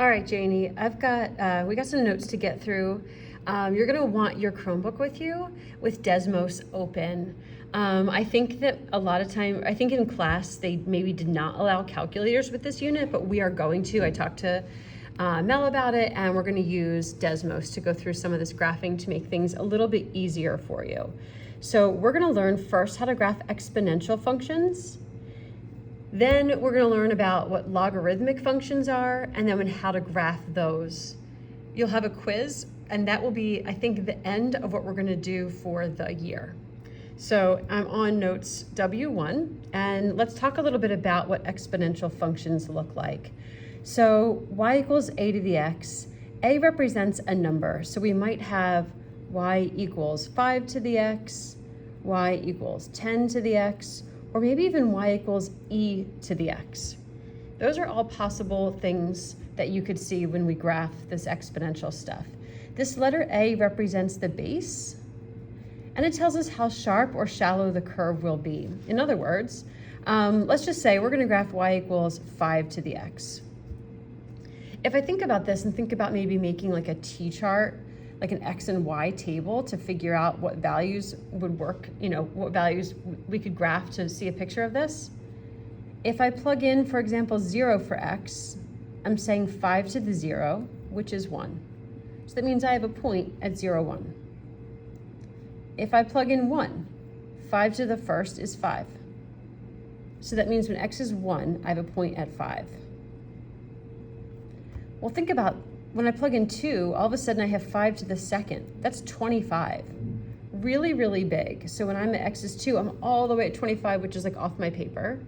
All right, Janie, we got some notes to get through. You're gonna want your Chromebook with you with Desmos open. I think that I think in class they maybe did not allow calculators with this unit, but we are going to. I talked to Mel about it, and we're gonna use Desmos to go through some of this graphing to make things a little bit easier for you. So we're gonna learn first how to graph exponential functions. Then we're going to learn about what logarithmic functions are, and then how to graph those. You'll have a quiz, and that will be, I think, the end of what we're going to do for the year. So I'm on notes W1, and let's talk a little bit about what exponential functions look like. So y equals a to the x. A represents a number, so we might have y equals 5 to the x, y equals 10 to the x, or maybe even y equals e to the x. Those are all possible things that you could see when we graph this exponential stuff. This letter A represents the base, and it tells us how sharp or shallow the curve will be. In other words, let's just say we're gonna graph y equals 5 to the x. If I think about this and think about maybe making like a t-chart, like an X and Y table to figure out what values would work, what values we could graph to see a picture of this. If I plug in, for example, 0 for X, I'm saying 5 to the 0, which is 1. So that means I have a point at 0, 1. If I plug in 1, 5 to the first is 5. So that means when X is 1, I have a point at 5. Well, think about when I plug in 2, all of a sudden I have 5 to the second. That's 25. Really, really big. So when I'm at X is 2, I'm all the way at 25, which is like off my paper.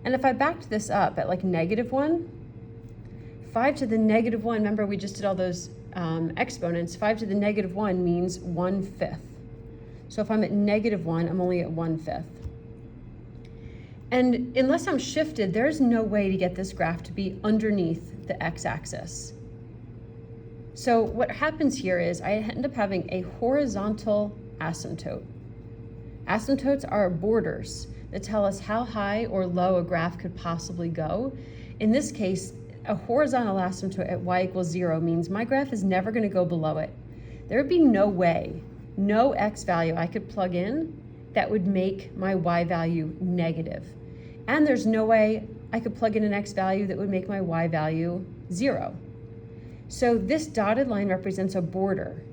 And if I backed this up at like -1, 5 to the -1, remember we just did all those exponents, 5 to the -1 means 1/5. So if I'm at -1, I'm only at 1/5. And unless I'm shifted, there's no way to get this graph to be underneath the x-axis. So what happens here is I end up having a horizontal asymptote. Asymptotes are borders that tell us how high or low a graph could possibly go. In this case, a horizontal asymptote at y equals 0 means my graph is never going to go below it. There would be no way, no x value I could plug in that would make my y value negative. And there's no way I could plug in an x value that would make my y value 0. So this dotted line represents a border,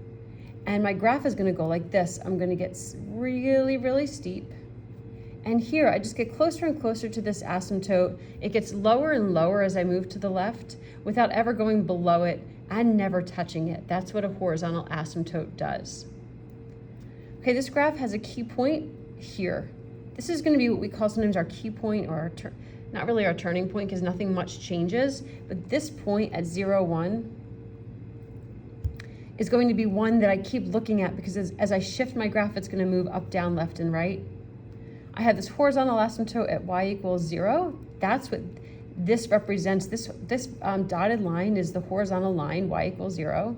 and my graph is going to go like this. I'm going to get really, really steep. And here I just get closer and closer to this asymptote. It gets lower and lower as I move to the left without ever going below it and never touching it. That's what a horizontal asymptote does. Okay, this graph has a key point here. This is going to be what we call sometimes our key point, or not really our turning point because nothing much changes, but this point at 0, 1 is going to be one that I keep looking at because as I shift my graph, it's going to move up, down, left, and right. I have this horizontal asymptote at y equals 0. That's what this represents. This dotted line is the horizontal line, y equals 0.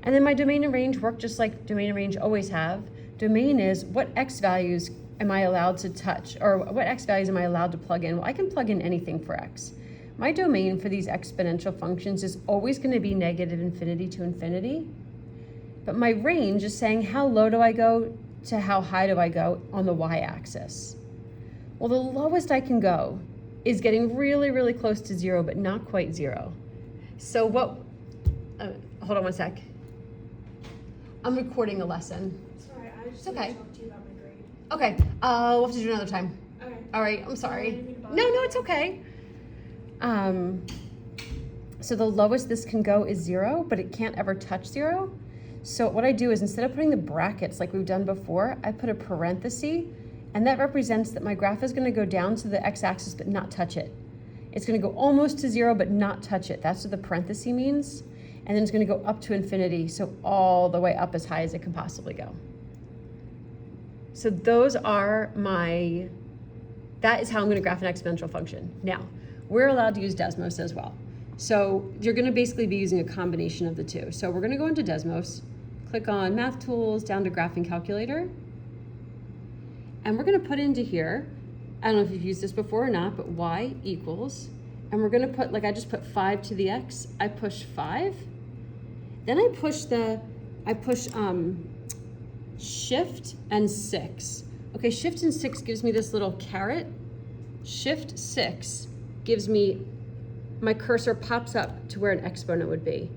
And then my domain and range work just like domain and range always have. Domain is what x values am I allowed to touch, or what x values am I allowed to plug in? Well, I can plug in anything for x. My domain for these exponential functions is always going to be -infinity to infinity. But my range is saying how low do I go to how high do I go on the y-axis. Well, the lowest I can go is getting really, really close to 0, but not quite 0. So hold on one sec. I'm recording a lesson. Sorry, I just It's want okay. to talk to you about my grade. Okay, we'll have to do it another time. Okay. All right, I'm sorry. anything about No, it? it's okay. So the lowest this can go is 0, but it can't ever touch 0. So what I do is instead of putting the brackets like we've done before, I put a parenthesis, and that represents that my graph is going to go down to the x-axis but not touch it. It's going to go almost to 0 but not touch it. That's what the parenthesis means. And then it's going to go up to infinity, so all the way up as high as it can possibly go. So that is how I'm going to graph an exponential function. Now, we're allowed to use Desmos as well. So you're going to basically be using a combination of the two. So we're going to go into Desmos, click on Math Tools, down to Graphing Calculator. And we're going to put into here, I don't know if you've used this before or not, but y equals, and we're gonna put, like I just put 5 to the x, I push 5. Then I push shift and 6. Okay, shift and 6 gives me this little caret. Shift 6 gives me, my cursor pops up to where an exponent would be.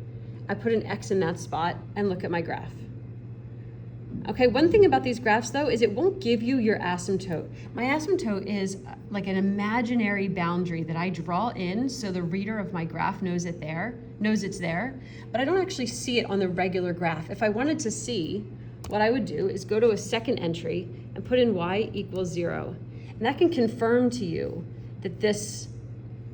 I put an X in that spot and look at my graph. Okay, one thing about these graphs though is it won't give you your asymptote. My asymptote is like an imaginary boundary that I draw in so the reader of my graph knows it's there, but I don't actually see it on the regular graph. If I wanted to see, what I would do is go to a second entry and put in y equals 0. And that can confirm to you that this,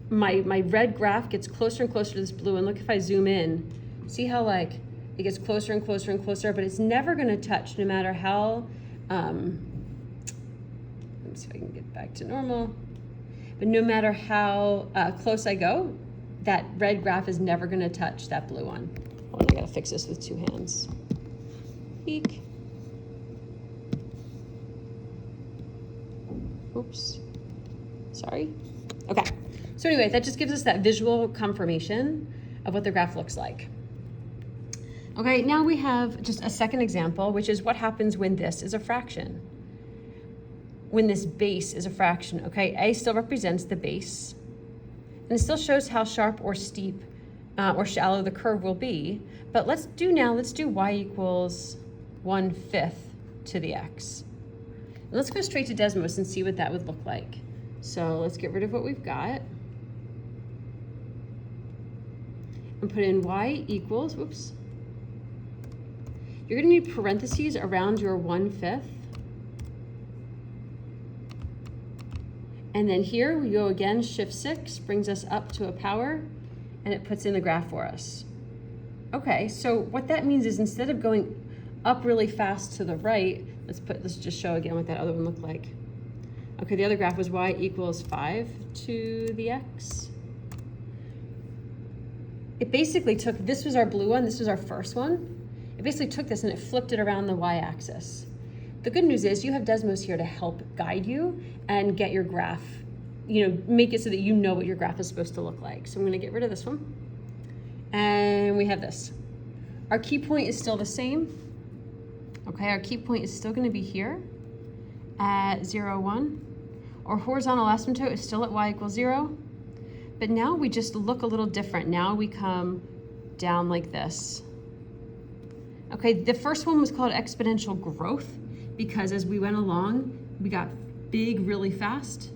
my red graph gets closer and closer to this blue. And look, if I zoom in, see how like it gets closer and closer and closer, but it's never gonna touch no matter how, let me see if I can get back to normal. But no matter how close I go, that red graph is never gonna touch that blue one. Hold on, I gotta fix this with 2 hands. Eek. Oops, sorry. Okay, so anyway, that just gives us that visual confirmation of what the graph looks like. Okay, now we have just a second example, which is what happens when this is a fraction. When this base is a fraction, okay? A still represents the base, and it still shows how sharp or steep or shallow the curve will be. But let's do y equals 1/5 to the x. And let's go straight to Desmos and see what that would look like. So let's get rid of what we've got. And put in y equals, whoops. You're gonna need parentheses around your 1/5. And then here we go again, shift 6 brings us up to a power and it puts in the graph for us. Okay, so what that means is instead of going up really fast to the right, let's just show again what that other one looked like. Okay, the other graph was y equals 5 to the x. It basically took, this was our blue one, this was our first one. It basically took this and it flipped it around the y-axis. The good news is you have Desmos here to help guide you and get your graph, make it so that you know what your graph is supposed to look like. So I'm gonna get rid of this one. And we have this. Our key point is still the same. Okay, our key point is still gonna be here at 0, 1. Our horizontal asymptote is still at y equals 0. But now we just look a little different. Now we come down like this. Okay, the first one was called exponential growth because as we went along, we got big really fast.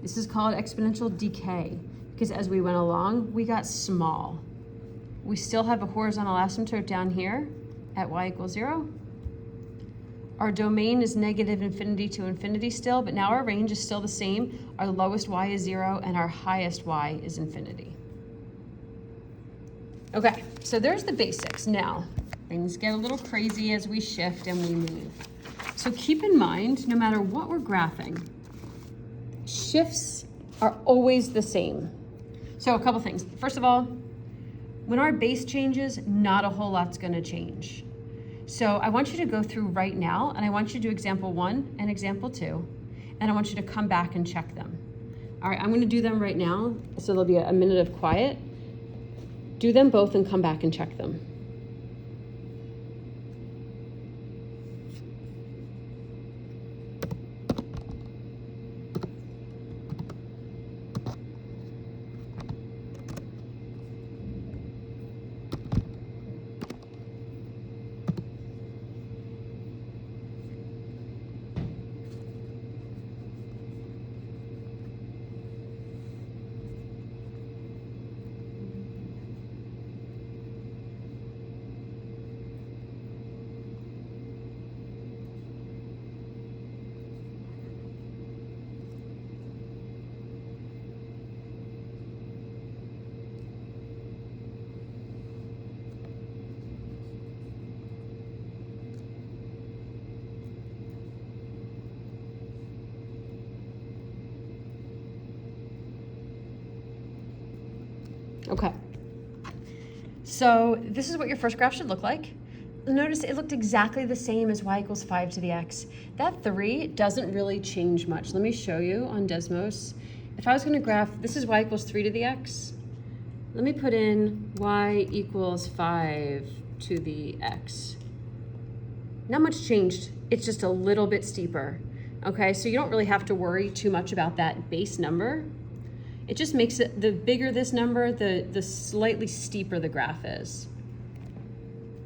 This is called exponential decay because as we went along, we got small. We still have a horizontal asymptote down here at y equals 0. Our domain is negative infinity to infinity still, but now our range is still the same. Our lowest y is 0 and our highest y is infinity. Okay, so there's the basics. Now, things get a little crazy as we shift and we move. So keep in mind, no matter what we're graphing, shifts are always the same. So a couple things. First of all, when our base changes, not a whole lot's gonna change. So I want you to go through right now, and I want you to do example 1 and example 2, and I want you to come back and check them. All right, I'm gonna do them right now, so there'll be a minute of quiet. Do them both and come back and check them. Okay, so this is what your first graph should look like. Notice it looked exactly the same as y equals 5 to the x. That 3 doesn't really change much. Let me show you on Desmos. if I was gonna graph, this is y equals 3 to the x. Let me put in y equals 5 to the x. Not much changed, it's just a little bit steeper. Okay, so you don't really have to worry too much about that base number. It just makes it, the bigger this number, the slightly steeper the graph is.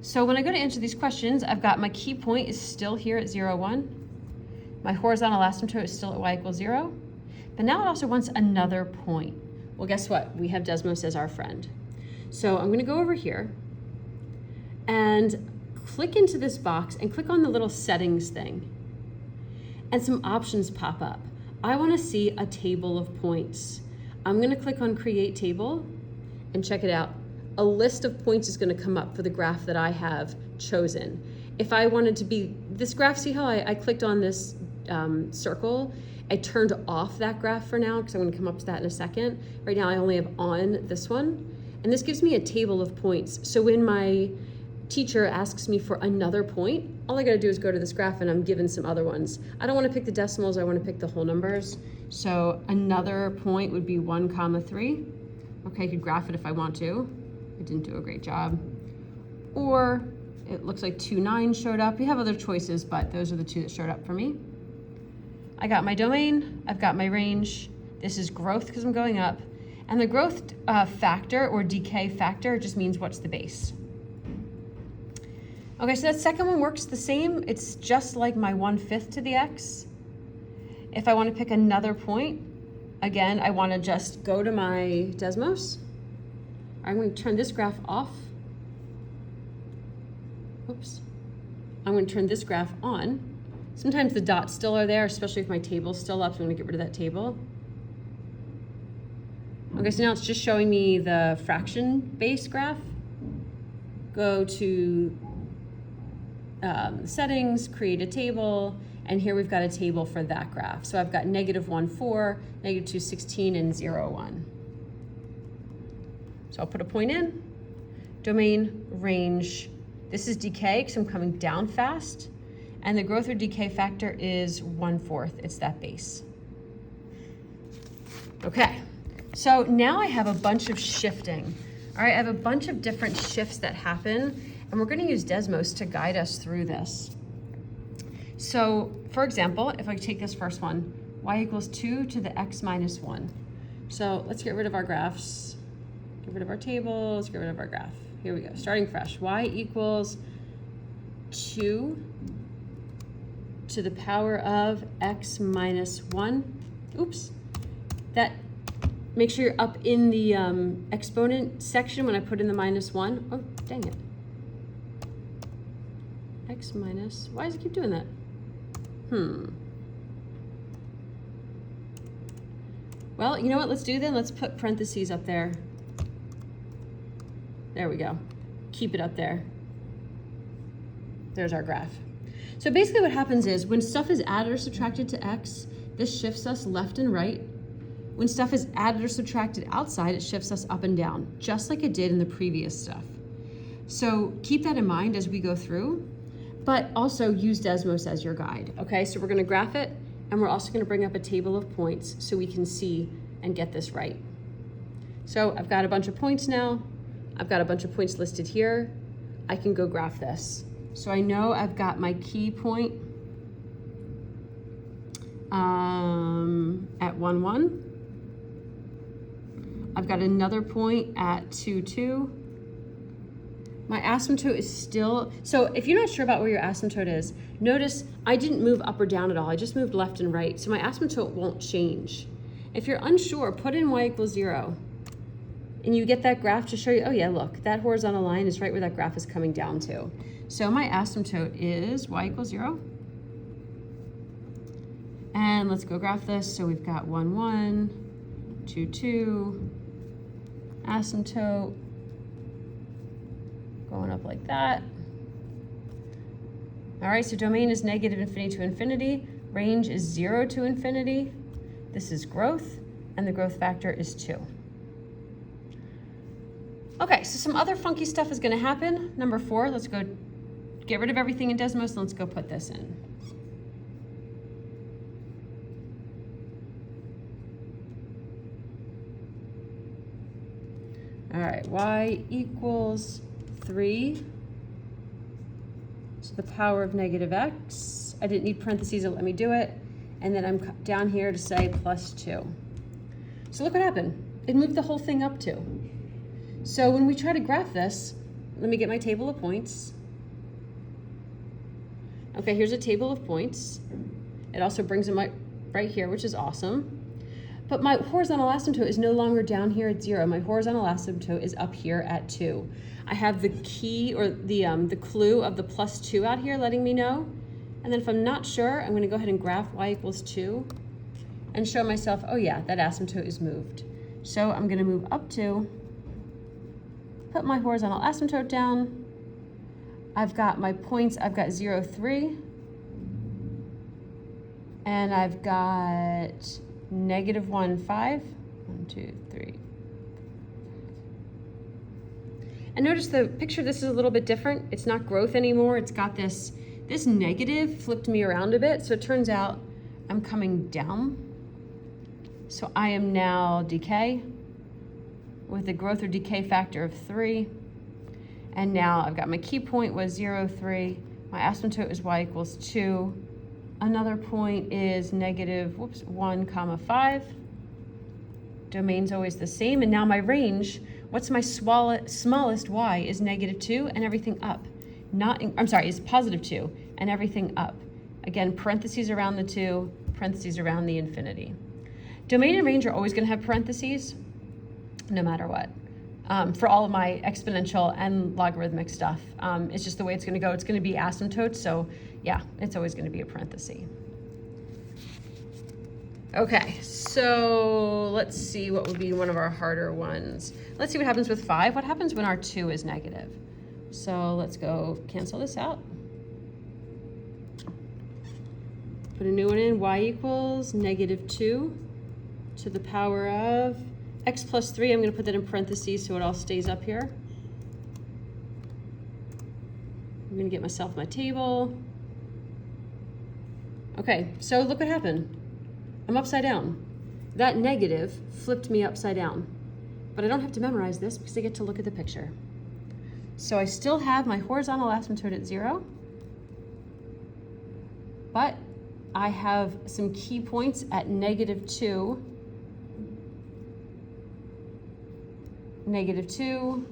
So when I go to answer these questions, I've got my key point is still here at 0, 1. My horizontal asymptote is still at y equals 0. But now it also wants another point. Well, guess what? We have Desmos as our friend. So I'm gonna go over here and click into this box and click on the little settings thing. And some options pop up. I wanna see a table of points. I'm gonna click on create table and check it out. A list of points is gonna come up for the graph that I have chosen. If I wanted to be, this graph, see how I clicked on this circle? I turned off that graph for now because I'm gonna come up to that in a second. Right now I only have on this one. And this gives me a table of points. So when my teacher asks me for another point, all I gotta do is go to this graph and I'm given some other ones. I don't wanna pick the decimals, I wanna pick the whole numbers. So another point would be 1, 3. Okay, I could graph it if I want to. I didn't do a great job. Or it looks like 2, 9 showed up. We have other choices, but those are the two that showed up for me. I got my domain, I've got my range. This is growth because I'm going up. And the growth factor or decay factor just means what's the base. Okay, so that second one works the same. It's just like my 1/5 to the x. If I want to pick another point, again, I want to just go to my Desmos. I'm going to turn this graph off. Oops. I'm going to turn this graph on. Sometimes the dots still are there, especially if my table's still up, so I'm going to get rid of that table. Okay, so now it's just showing me the fraction base graph. Go to settings, create a table, and here we've got a table for that graph. So I've got -1, 4, -2, 16, and 0, 1. So I'll put a point in, domain, range. This is decay because I'm coming down fast, and the growth or decay factor is 1/4. It's that base. Okay, so now I have a bunch of shifting. All right, I have a bunch of different shifts that happen, and we're gonna use Desmos to guide us through this. So, for example, if I take this first one, y equals 2 to the x minus 1. So let's get rid of our graphs, get rid of our tables, get rid of our graph. Here we go, starting fresh. Y equals 2 to the power of x minus 1. Oops, that, make sure you're up in the exponent section when I put in the -1. Oh, dang it. X minus, why does it keep doing that? Well, you know what, let's do then, let's put parentheses up there. There we go, keep it up there. There's our graph. So basically what happens is when stuff is added or subtracted to x, this shifts us left and right. When stuff is added or subtracted outside, it shifts us up and down, just like it did in the previous stuff. So keep that in mind as we go through, but also use Desmos as your guide, okay? So we're gonna graph it, and we're also gonna bring up a table of points so we can see and get this right. So I've got a bunch of points now. I've got a bunch of points listed here. I can go graph this. So I know I've got my key point at 1, 1. I've got another point at 2, 2. My asymptote is still, so if you're not sure about where your asymptote is, notice I didn't move up or down at all. I just moved left and right. So my asymptote won't change. If you're unsure, put in y equals 0. And you get that graph to show you, oh yeah, look, that horizontal line is right where that graph is coming down to. So my asymptote is y equals 0. And let's go graph this. So we've got 1, 1, 2, 2, asymptote, going up like that. All right, so domain is -infinity to infinity. Range is 0 to infinity. This is growth, and the growth factor is 2. Okay, so some other funky stuff is gonna happen. Number 4, let's go get rid of everything in Desmos, and let's go put this in. All right, y equals 3 to the power of negative x. I didn't need parentheses to let me do it. And then I'm down here to say plus 2. So look what happened. It moved the whole thing up 2. So when we try to graph this, let me get my table of points. Okay, here's a table of points. It also brings them right here, which is awesome. But my horizontal asymptote is no longer down here at 0. My horizontal asymptote is up here at 2. I have the key, or the clue of the plus 2 out here letting me know. And then if I'm not sure, I'm going to go ahead and graph y equals 2 and show myself, oh yeah, that asymptote is moved. So I'm going to move up 2, put my horizontal asymptote down. I've got my points, I've got 0, 3. And I've got negative 1, 5. 1, 2, 3. And notice the picture of this is a little bit different. It's not growth anymore. It's got this negative flipped me around a bit. So it turns out I'm coming down. So I am now decay with a growth or decay factor of 3. And now I've got my key point was 0, 3. My asymptote is y equals 2. Another point is negative 1, 5. Domain's always the same. And now my range, what's my smallest y is negative 2 and everything up. Is positive 2 and everything up. Again, parentheses around the 2, parentheses around the infinity. Domain and range are always going to have parentheses, no matter what. For all of my exponential and logarithmic stuff. It's just the way it's going to go. It's going to be asymptotes, so yeah, it's always going to be a parenthesis. Okay, so let's see what would be one of our harder ones. Let's see what happens with 5. What happens when our 2 is negative? So let's go cancel this out. Put a new one in, y equals negative 2 to the power of x plus 3. I'm going to put that in parentheses so it all stays up here. I'm going to get myself my table. Okay, so look what happened. I'm upside down. That negative flipped me upside down. But I don't have to memorize this because I get to look at the picture. So I still have my horizontal asymptote at 0. But I have some key points at negative 2. Negative 2.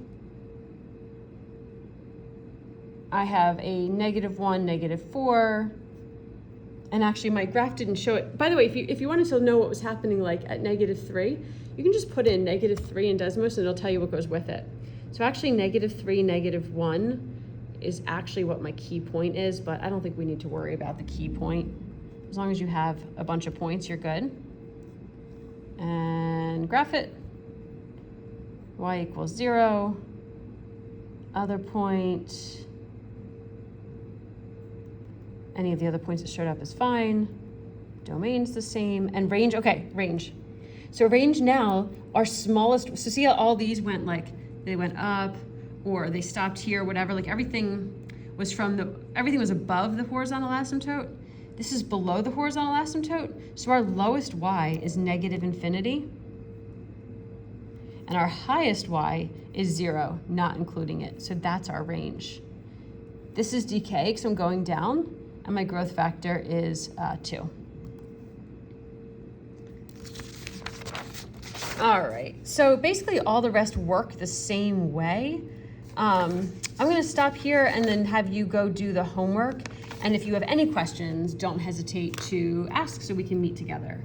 I have a negative 1, negative 4. And actually my graph didn't show it. By the way, if you wanted to know what was happening like at negative 3, you can just put in negative 3 in Desmos and it'll tell you what goes with it. So actually negative 3, negative 1 is actually what my key point is, but I don't think we need to worry about the key point. As long as you have a bunch of points, you're good. And graph it. Y equals 0. Other point. Any of the other points that showed up is fine. Domain's the same. And range, okay, range. So range now, our smallest, so see how all these went like, they went up or they stopped here, whatever, like everything was everything was above the horizontal asymptote. This is below the horizontal asymptote. So our lowest y is negative infinity. And our highest y is 0, not including it. So that's our range. This is decay because I'm going down. And my growth factor is 2. All right, so basically all the rest work the same way. I'm gonna stop here and then have you go do the homework. And if you have any questions, don't hesitate to ask so we can meet together.